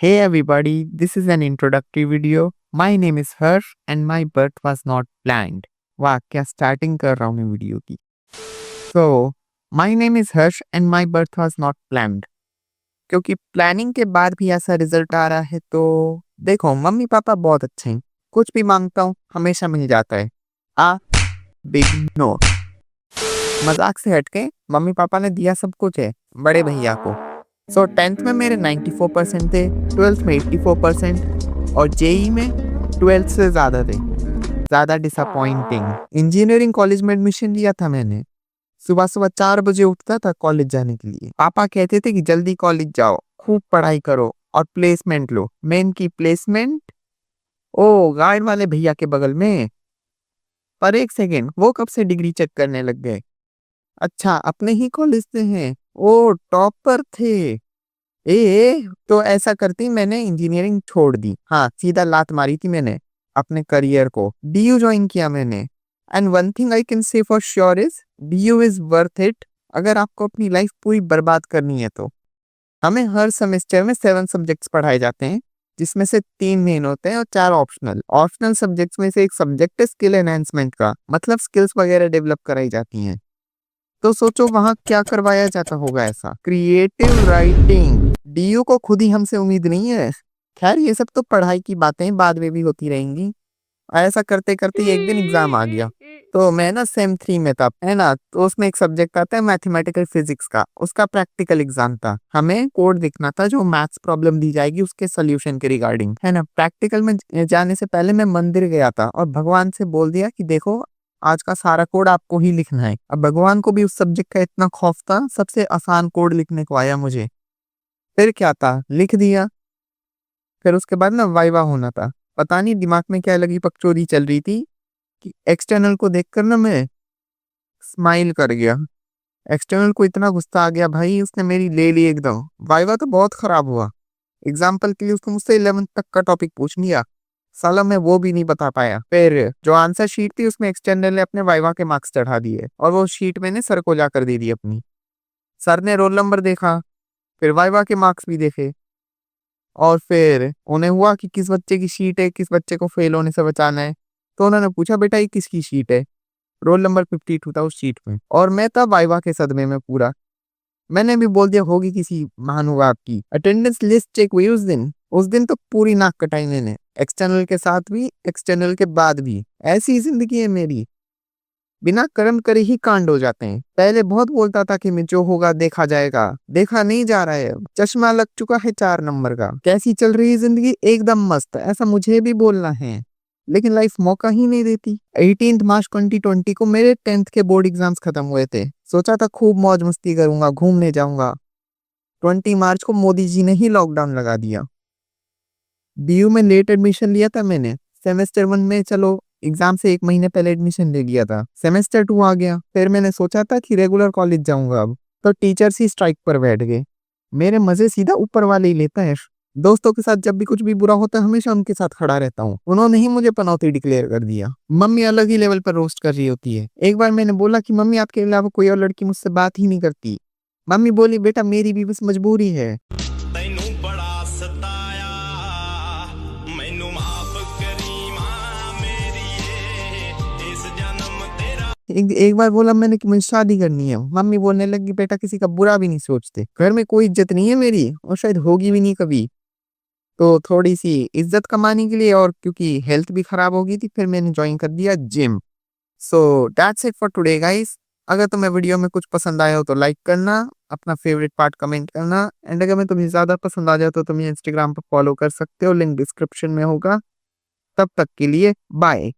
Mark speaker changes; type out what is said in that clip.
Speaker 1: Hey everybody, this is an introductory video. My name is Harsh and my birth was not planned. वाह क्या starting कर रहा हूँ मैं वीडियो की। So, my name is Harsh and my birth was not planned. क्योंकि planning के बाद भी ऐसा रिजल्ट आ रहा है तो देखो मम्मी पापा बहुत अच्छे हैं। कुछ भी मांगता हूँ हमेशा मिल जाता है। आ बिग नो। मजाक से हटके मम्मी पापा ने दिया सब कुछ है बड़े भैया को। सो 10th में मेरे 94% थे, 12th में 84% और जेई में 12th से ज़्यादा थे। ज़्यादा डिसअपॉइंटिंग। इंजीनियरिंग कॉलेज में एडमिशन लिया था मैंने। सुबह सुबह 4 बजे उठता था कॉलेज जाने के लिए। पापा कहते थे कि जल्दी कॉलेज जाओ, खूब पढ़ाई करो और प्लेसमेंट लो। मेन की प्लेसमेंट ओ गार्ड वाले भैया के बगल में। पर एक सेकेंड, वो कब से डिग्री चेक करने लग गए? अच्छा अपने ही कॉलेज से हैं। ओ टॉपर थे। तो ऐसा करती मैंने इंजीनियरिंग छोड़ दी। हाँ सीधा लात मारी थी मैंने अपने करियर को। डीयू ज्वाइन किया मैंने। And one thing I can say for sure is DU is worth it अगर आपको अपनी लाइफ पूरी बर्बाद करनी है तो। हमें हर सेमेस्टर में 7 सब्जेक्ट्स पढ़ाए जाते हैं जिसमें से 3 मेन होते हैं और 4 ऑप्शनल। ऑप्शनल सब्जेक्ट्स में से एक सब्जेक्ट है स्किल एनहांसमेंट का, मतलब स्किल्स वगैरह डेवलप कराई जाती हैं। तो सोचो वहां क्या करवाया जाता होगा ऐसा। Creative writing. डीयू को खुद ही हमसे उम्मीद नहीं है। खैर ये सब तो पढ़ाई की बातें बाद में भी होती रहेंगी। ऐसा करते करते एक दिन एग्जाम आ गया। तो मैं ना सेम 3 में था, है ना, तो उसमें एक सब्जेक्ट आता है मैथमेटिकल फिजिक्स का। उसका प्रैक्टिकल एग्जाम था। हमें कोड लिखना था जो मैथ्स प्रॉब्लम दी जाएगी उसके सोल्यूशन के रिगार्डिंग, है ना। प्रैक्टिकल में जाने से पहले मैं मंदिर गया था और भगवान से बोल दिया कि देखो आज का सारा कोड आपको ही लिखना है। अब भगवान को भी उस सब्जेक्ट का इतना खौफ था, सबसे आसान कोड लिखने को आया मुझे। फिर क्या था, लिख दिया। फिर उसके बाद ना वाइवा होना था। पता नहीं दिमाग में क्या लगी पकचोदी चल रही थी कि एक्सटर्नल को देखकर ना मैं स्माइल कर गया। एक्सटर्नल को इतना गुस्सा आ गया भाई, उसने मेरी ले ली एकदम। वाइवा तो बहुत खराब हुआ। एग्जाम्पल के लिए उसने मुझसे 11th तक का टॉपिक पूछ लिया। साला मैं वो भी नहीं बता पाया। फिर जो आंसर शीट थी उसमें एक्सटर्नल ने अपने वाइवा के मार्क्स चढ़ा दिए और वो शीट मैंने सर को जाकर दे दी अपनी। सर ने रोल नंबर देखा, फिर वाइवा के मार्क्स भी देखे और फिर उन्हें हुआ कि किस बच्चे की शीट है, किस बच्चे को फेल होने से बचाना है। तो उन्होंने पूछा बेटा ये किसकी शीट है? रोल नंबर 52 था उस शीट में और मैं था वाइवा के सदमे में पूरा। मैंने भी बोल दिया होगी किसी महानुभाव की। अटेंडेंस लिस्ट चेक हुई उस दिन तो पूरी नाक कटाई मैंने, एक्सटर्नल के साथ भी एक्सटर्नल के बाद भी। ऐसी जिंदगी है मेरी, बिना कर्म करे ही कांड हो जाते हैं। पहले बहुत बोलता था कि मैं जो होगा देखा जाएगा, देखा नहीं जा रहा है। चश्मा लग चुका है 4 नंबर का। कैसी चल रही है जिंदगी? एकदम मस्त, ऐसा मुझे भी बोलना है लेकिन लाइफ मौका ही नहीं देती। 18 मार्च 2020 को मेरे 10th के बोर्ड एग्जाम्स खत्म हुए थे। सोचा था खूब मौज मस्ती करूंगा, घूमने जाऊंगा। 20 मार्च को मोदी जी ने ही लॉकडाउन लगा दिया। बीयू में लेट एडमिशन लिया था मैंने। सेमेस्टर 1 में चलो एग्जाम से 1 महीने पहले एडमिशन ले लिया था। सेमेस्टर 2 आ गया, फिर मैंने सोचा था कि रेगुलर कॉलेज जाऊंगा अब, तो टीचर्स ही स्ट्राइक पर बैठ गए। मेरे मजे सीधा ऊपर वाले ही लेता है। दोस्तों के साथ जब भी कुछ भी बुरा होता है हमेशा उनके साथ खड़ा रहता हूँ। उन्होंने ही मुझे पनौती डिक्लेयर कर दिया। मम्मी अलग ही लेवल पर रोस्ट कर रही होती है। एक बार मैंने बोला कि मम्मी आपके अलावा कोई और लड़की मुझसे बात ही नहीं करती। मम्मी बोली बेटा मेरी भी बस मजबूरी है।
Speaker 2: तैनू बड़ा सताया, मैनू माफ करी मां मेरी, इस जन्म तेरा।
Speaker 1: एक बार बोला मैंने कि मुझे शादी करनी है। मम्मी बोलने लगी बेटा किसी का बुरा भी नहीं सोचते, घर में कोई इज्जत नहीं है मेरी और शायद होगी भी नहीं कभी। तो थोड़ी सी इज्जत कमाने के लिए और क्योंकि हेल्थ भी खराब हो गई थी फिर मैंने ज्वाइन कर दिया gym. So that's it for today guys. अगर तुम्हें वीडियो में कुछ पसंद आया हो तो लाइक करना, अपना फेवरेट पार्ट कमेंट करना एंड अगर मैं तुम्हें ज्यादा पसंद आ जाए तो तुम इंस्टाग्राम पर फॉलो कर सकते हो, लिंक डिस्क्रिप्शन में होगा। तब तक के लिए बाय।